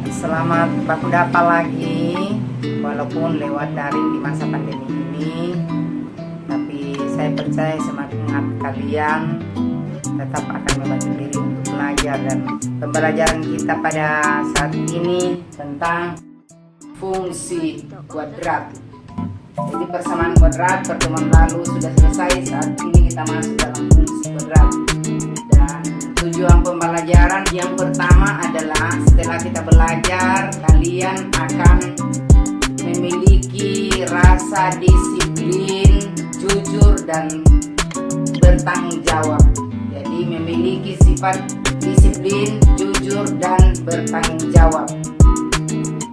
Selamat baku dapat lagi, walaupun lewat daring di masa pandemi ini, tapi saya percaya semangat kalian tetap akan membantu diri untuk belajar. Dan pembelajaran kita pada saat ini tentang fungsi kuadrat. Jadi persamaan kuadrat pertemuan lalu sudah selesai, saat ini kita masuk dalam fungsi kuadrat. Dan tujuan pembelajaran yang pertama adalah setelah kita belajar, kalian akan memiliki rasa disiplin, jujur, dan bertanggung jawab. Jadi memiliki sifat disiplin, jujur, dan bertanggung jawab.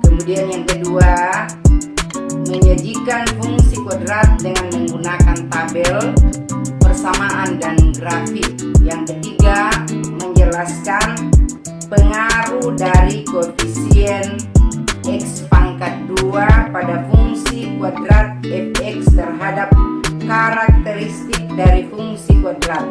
Kemudian yang kedua, menyajikan fungsi kuadrat dengan menggunakan tabel, persamaan, dan grafik. Yang ketiga, menjelaskan pengaruh dari koefisien x pangkat 2 pada fungsi kuadrat fx terhadap karakteristik dari fungsi kuadrat.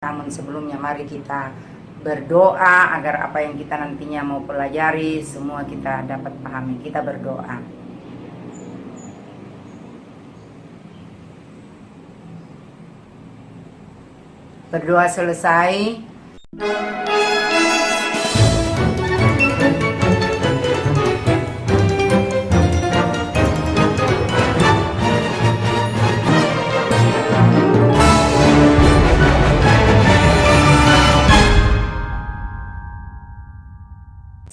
Namun sebelumnya mari kita berdoa agar apa yang kita nantinya mau pelajari semua kita dapat pahami. Kita berdoa. Berdoa selesai.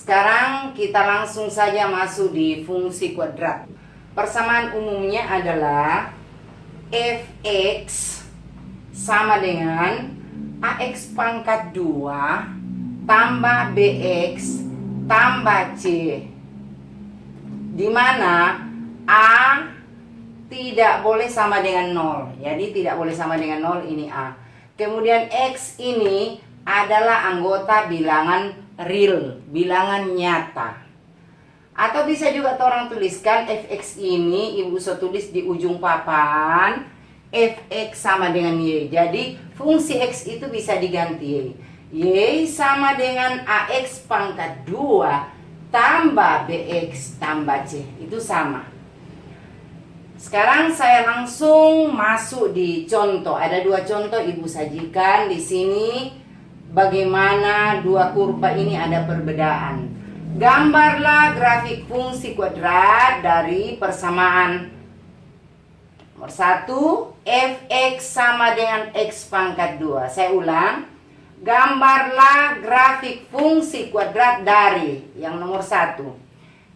Sekarang kita langsung saja masuk di fungsi kuadrat. Persamaan umumnya adalah fx sama dengan ax pangkat 2 tambah bx tambah c, di mana a tidak boleh sama dengan 0. Jadi tidak boleh sama dengan 0, ini a. Kemudian x ini adalah anggota bilangan real, bilangan nyata. Atau bisa juga orang tuliskan fx ini, ibu bisa tulis di ujung papan, fx sama dengan y. Jadi fungsi x itu bisa diganti y. Y sama dengan ax pangkat 2 tambah bx tambah c. Itu sama. Sekarang saya langsung masuk di contoh. Ada dua contoh ibu sajikan di sini. Bagaimana dua kurva ini ada perbedaan. Gambarlah grafik fungsi kuadrat dari persamaan. Nomor 1, fx sama dengan x pangkat 2. Saya ulang. Gambarlah grafik fungsi kuadrat dari yang nomor 1.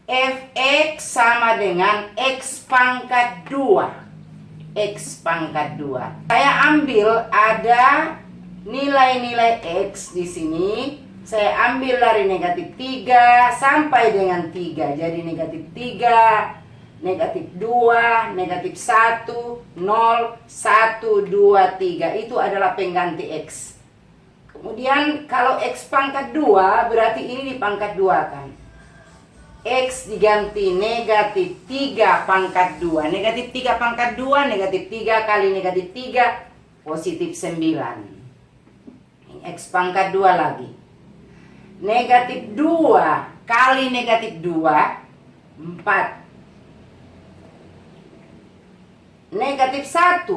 fx sama dengan x pangkat 2. X pangkat 2. Saya ambil ada nilai-nilai x di sini. Saya ambil dari negatif 3 sampai dengan 3. Jadi negatif 3, negatif 2, negatif 1, 0, 1, 2, 3. Itu adalah pengganti x. Kemudian kalau x pangkat 2 berarti ini dipangkat 2 kan. X diganti negatif 3 pangkat 2. Negatif 3 pangkat 2, negatif 3 kali negatif 3, positif 9. X pangkat 2 lagi. Negatif 2 kali negatif 2, 4. Negatif 1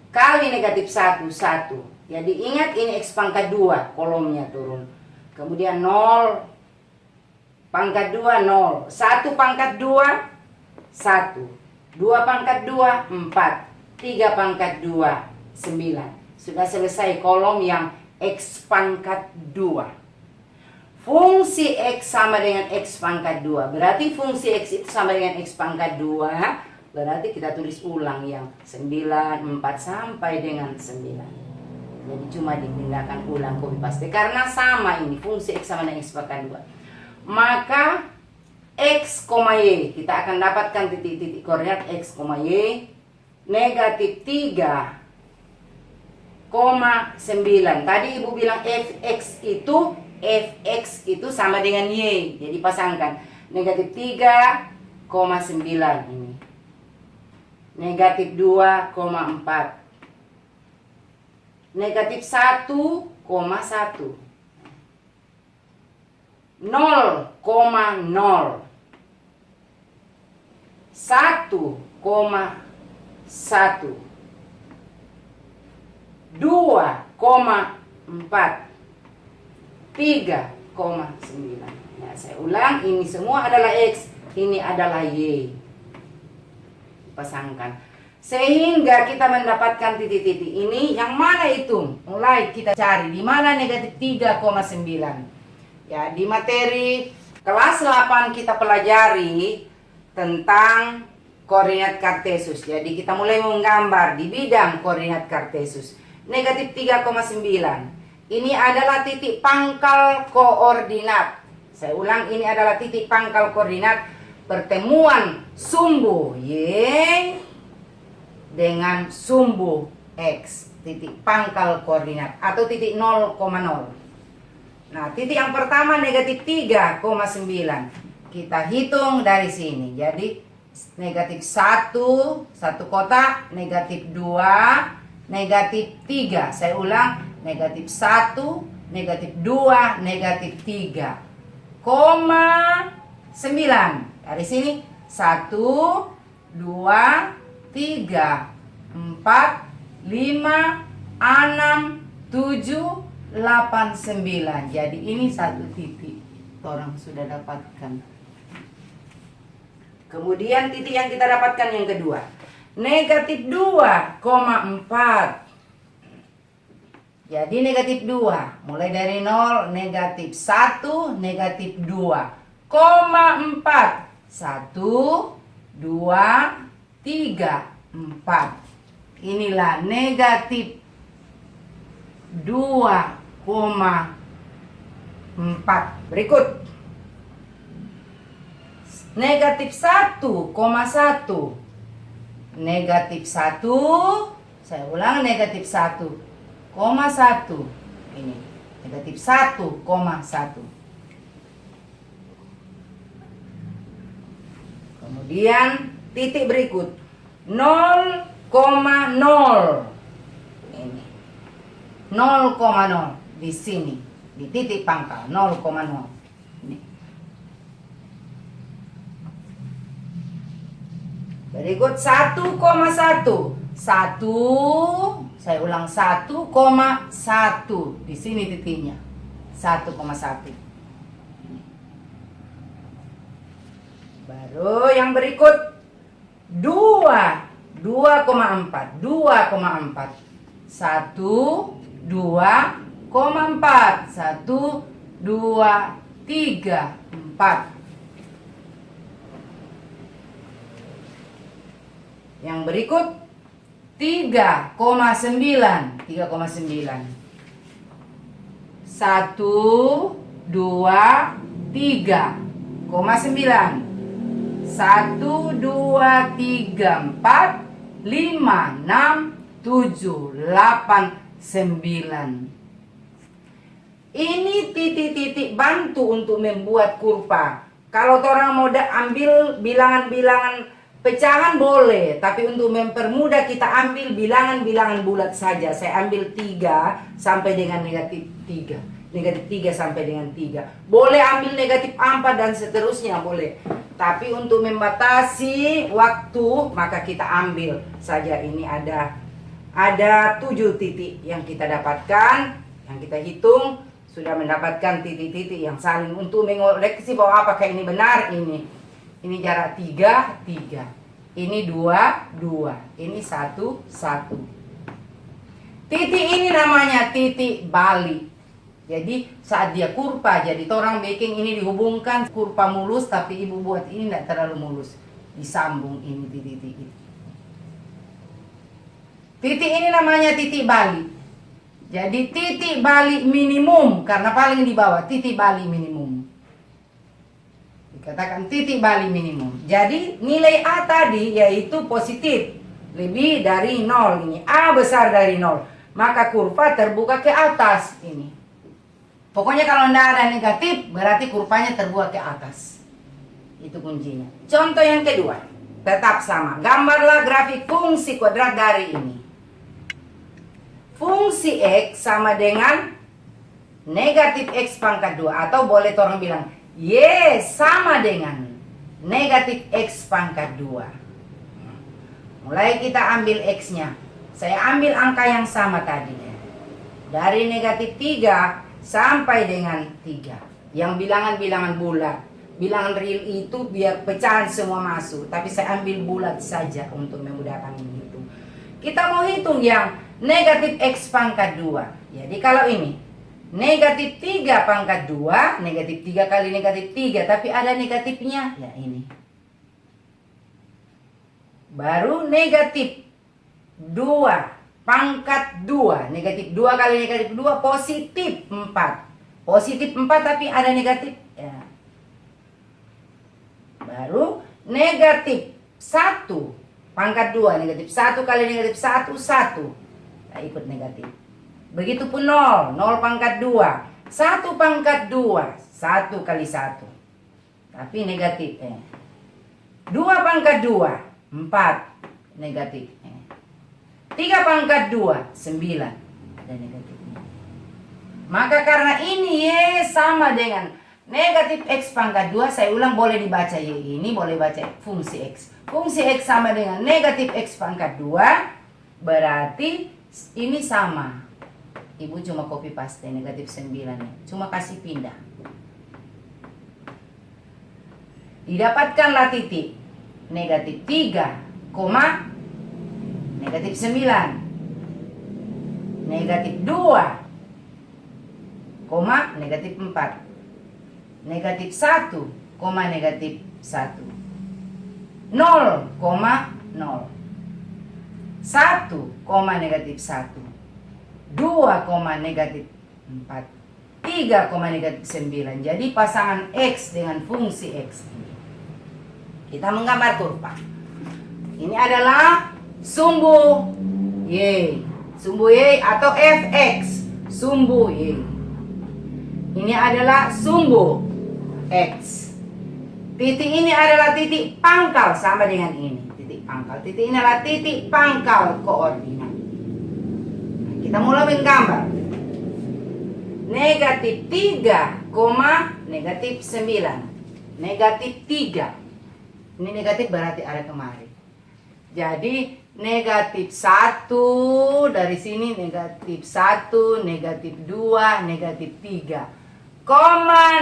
kali negatif 1, 1. Jadi ingat ini X pangkat 2, kolomnya turun. Kemudian 0 pangkat 2, 0. 1 pangkat 2, 1. 2 pangkat 2, 4. 3 pangkat 2, 9. Sudah selesai kolom yang X pangkat 2. Fungsi X sama dengan X pangkat 2. Berarti fungsi X itu sama dengan X pangkat 2. Berarti kita tulis ulang yang 9, 4 sampai dengan 9. Jadi cuma dipindahkan ulang copy paste. Karena sama ini fungsi X sama dengan X pangkat 2. Maka X, Y. Kita akan dapatkan titik-titik koordinat X, Y. Negatif 3, 9. Tadi ibu bilang fx itu sama dengan y. Jadi pasangkan negatif 3, 9 ini. Negatif 2,4. negatif 1,1. 0,0. 1,1. 2,4. 3,9. Ya, saya ulang, ini semua adalah X, ini adalah Y. Pasangkan. Sehingga kita mendapatkan titik-titik ini, yang mana itu? Mulai kita cari, di mana negatif 3,9. Ya, di materi kelas 8 kita pelajari tentang koordinat kartesius. Jadi kita mulai menggambar di bidang koordinat kartesius. Negatif 3,9. Ini adalah titik pangkal koordinat. Saya ulang, ini adalah titik pangkal koordinat pertemuan sumbu Y dengan sumbu X. Titik pangkal koordinat atau titik 0,0. Nah, titik yang pertama negatif 3,9. Kita hitung dari sini. Jadi negatif 1, satu kotak, negatif 2, negatif 3. Saya ulang, negatif 1, negatif 2, negatif 3, 9. Dari sini 1, 2, 3, 4, 5, 6, 7, 8, 9. Jadi ini satu titik orang sudah dapatkan. Kemudian titik yang kita dapatkan yang kedua, negatif 2,4. Jadi negatif 2, mulai dari 0, negatif 1, negatif 2,4. 1, 2, 3, 4. Inilah negatif 2,4. Berikut negatif 1,1. Negatif 1, saya ulang, negatif 1,1. Ini negatif 1,1. Kemudian titik berikut 0,0. Ini 0,0 di sini, di titik pangkal 0,0. Ini. Berikut 1,1. 1, saya ulang, 1,1. Di sini titiknya 1,1. Baru yang berikut 2, 2,4. 2,4. 1, 2,4. 1, 2, 3, 4. Yang berikut 3,9. 3,9. 1, 2, 3,9. 1, 2, 3, 4, 5, 6, 7, 8, 9. Ini titik-titik bantu untuk membuat kurva. Kalau orang mau ambil bilangan-bilangan pecahan boleh, tapi untuk mempermudah kita ambil bilangan-bilangan bulat saja. Saya ambil 3 sampai dengan negatif 3. Negatif 3 sampai dengan 3. Boleh ambil negatif 4 dan seterusnya, boleh. Tapi untuk membatasi waktu, maka kita ambil saja. Ini ada 7 titik yang kita dapatkan, yang kita hitung, sudah mendapatkan titik-titik yang saling untuk mengoreksi bahwa apakah ini benar. Ini jarak 3, 3. Ini 2, 2. Ini 1, 1. Titik ini namanya titik balik. Jadi saat dia kurva, jadi orang bikin ini dihubungkan kurva mulus, tapi ibu buat ini tidak terlalu mulus. Disambung ini titik-titik. Titik ini namanya titik balik. Jadi titik balik minimum, karena paling di bawah, titik balik minimum. Dikatakan titik balik minimum. Jadi nilai A tadi yaitu positif, lebih dari 0. Ini A besar dari 0. Maka kurva terbuka ke atas ini. Pokoknya kalau tidak ada negatif, berarti kurvanya terbuka ke atas. Itu kuncinya. Contoh yang kedua, tetap sama. Gambarlah grafik fungsi kuadrat dari ini. fungsi X sama dengan negatif X pangkat 2. Atau boleh orang bilang, Y sama dengan negatif X pangkat 2. Mulai kita ambil X-nya. Saya ambil angka yang sama tadi. Dari negatif 3 sampai dengan 3. Yang bilangan-bilangan bulat. Bilangan real itu biar pecahan semua masuk. Tapi saya ambil bulat saja untuk memudahkan menghitung. Kita mau hitung yang negatif X pangkat 2. Jadi kalau ini negatif 3 pangkat 2, negatif 3 kali negatif 3, tapi ada negatifnya, ya ini. Baru negatif 2 pangkat 2, negatif 2 kali negatif 2, positif 4. Positif 4 tapi ada negatif, ya. Baru negatif 1 pangkat 2, negatif 1 kali negatif 1, 1. Nah, ikut negatif. Begitupun 0, 0 pangkat 2, 1 pangkat 2, 1 kali 1. Tapi negatif. 2 pangkat 2, 4, negatif. 3 pangkat 2, 9, ada negatifnya. Maka karena ini Y sama dengan negatif X pangkat 2, saya ulang boleh dibaca Y ini, boleh baca fungsi X. Fungsi X sama dengan negatif X pangkat 2, berarti ini sama. Ibu cuma copy paste negatif 9 ya. Cuma kasih pindah. Didapatkanlah titik negatif 3, negatif 9, negatif 2, negatif 4, negatif 1, negatif 1, 0, 0, 1, negatif 1, 2, negatif 4, 3, negatif 9. Jadi pasangan X dengan fungsi X. Kita menggambar kurva. Ini adalah sumbu Y. Sumbu Y atau Fx. Sumbu Y. Ini adalah sumbu X. Titik ini adalah titik pangkal sama dengan ini. Titik pangkal. Titik ini adalah titik pangkal koordinat. Kita mulai menggambar. Negatif 3, negatif 9. Negatif 3. Ini negatif berarti ada kemari. Jadi negatif 1 dari sini, negatif 1, negatif 2, negatif 3.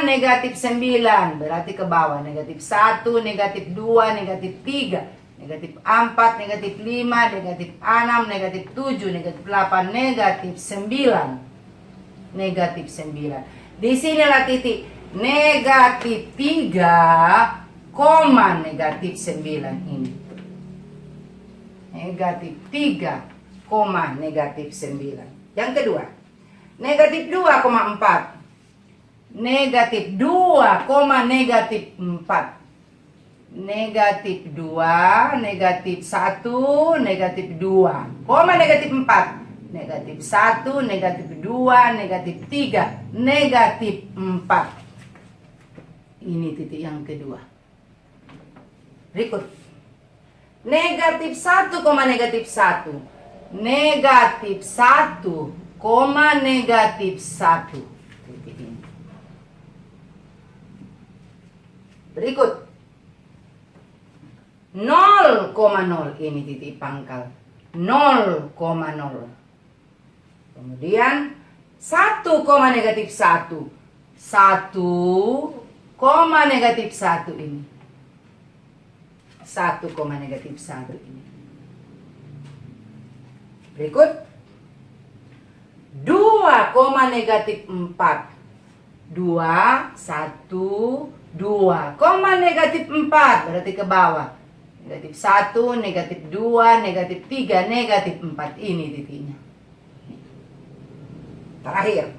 Negatif 9 berarti ke bawah. Negatif 1, negatif 2, negatif 3. Negatif 4, negatif 5, negatif 6, negatif 7, negatif 8, negatif 9. Negatif 9. Di sinilah titik negatif 3, negatif 9 ini. Negatif 3, negatif 9. Yang kedua, negatif 2,4. Negatif 2, negatif 4. Negatif 2, negatif 1, negatif 2, negatif 4, negatif 1, negatif 2, negatif 3, negatif 4. Ini titik yang kedua. Berikut. Negatif 1, negatif 1. Negatif 1, negatif 1. Titik ini. Berikut. 0,0 ini titik pangkal 0,0. Kemudian 1, negatif 1 negatif 1 ini 1, negatif 1 ini. Berikut 2, negatif 4 2, 1, 2, negatif 4 berarti ke bawah. Negatif 1, negatif 2, negatif 3, negatif 4. Ini titiknya. Terakhir.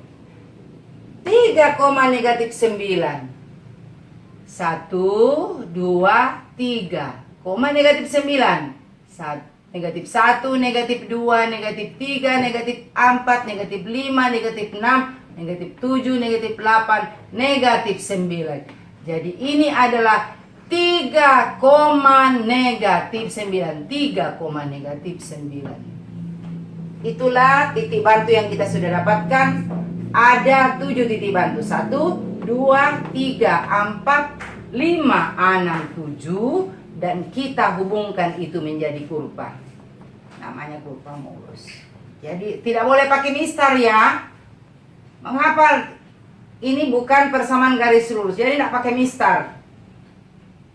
3, negatif 9. 1, 2, 3. Negatif 9. Negatif 1, negatif 2, negatif 3, negatif 4, negatif 5, negatif 6, negatif 7, negatif 8, negatif 9. Jadi ini adalah 3, negatif 9. 3, negatif 9. itulah titik bantu yang kita sudah dapatkan. Ada 7 titik bantu. 1, 2, 3, 4, 5, 6, 7. Dan kita hubungkan itu menjadi kurva. Namanya kurva mulus. Jadi tidak boleh pakai mistar ya. Mengapa? Ini bukan persamaan garis lurus. Jadi tidak pakai mistar.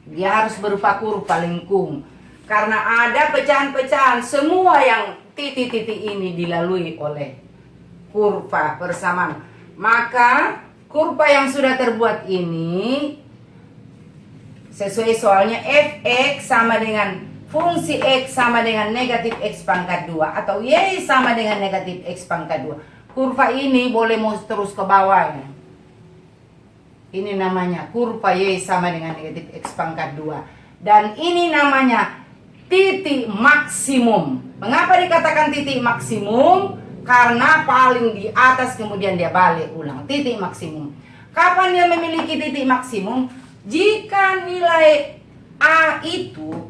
Dia harus berupa kurva lengkung. Karena ada pecahan-pecahan. Semua yang titik-titik ini dilalui oleh kurva persamaan. Maka kurva yang sudah terbuat ini sesuai soalnya fx sama dengan fungsi x sama dengan negatif x pangkat 2 atau y sama dengan negatif x pangkat 2. Kurva ini boleh mau terus ke bawah ya. Ini namanya kurva y sama dengan negatif x pangkat 2. Dan ini namanya titik maksimum. Mengapa dikatakan titik maksimum? Karena paling di atas kemudian dia balik ulang. Titik maksimum. Kapan dia memiliki titik maksimum? Jika nilai A itu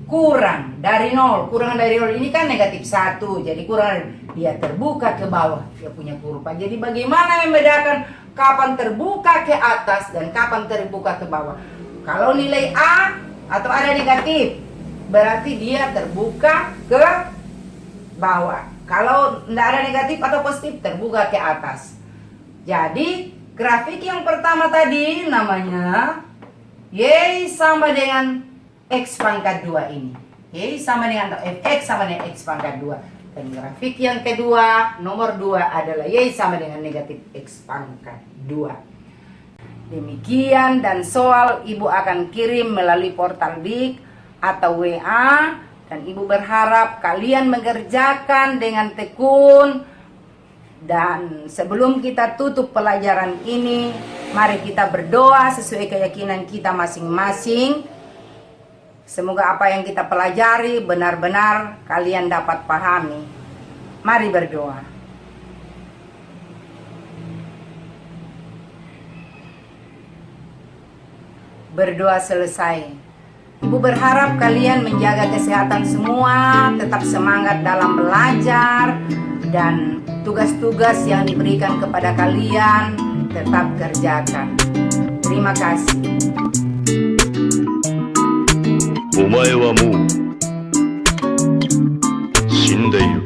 kurang dari 0. Kurang dari 0 ini kan negatif 1. Jadi kurang, dia terbuka ke bawah. Dia punya kurva. Jadi bagaimana membedakan kapan terbuka ke atas dan kapan terbuka ke bawah? Kalau nilai A atau ada negatif, berarti dia terbuka ke bawah. Kalau tidak ada negatif atau positif, terbuka ke atas. Jadi grafik yang pertama tadi namanya Y sama dengan X pangkat 2 ini. Y sama dengan Fx sama dengan X pangkat 2. Dan grafik yang kedua, nomor 2 adalah Y sama dengan negatif X pangkat 2. Demikian, dan soal Ibu akan kirim melalui portal Dik atau WA. Dan Ibu berharap kalian mengerjakan dengan tekun. Dan sebelum kita tutup pelajaran ini, mari kita berdoa sesuai keyakinan kita masing-masing. Semoga apa yang kita pelajari benar-benar kalian dapat pahami. Mari berdoa. Berdoa selesai. Ibu berharap kalian menjaga kesehatan semua, tetap semangat dalam belajar, dan tugas-tugas yang diberikan kepada kalian tetap kerjakan. Terima kasih. お前はもう死んでいる。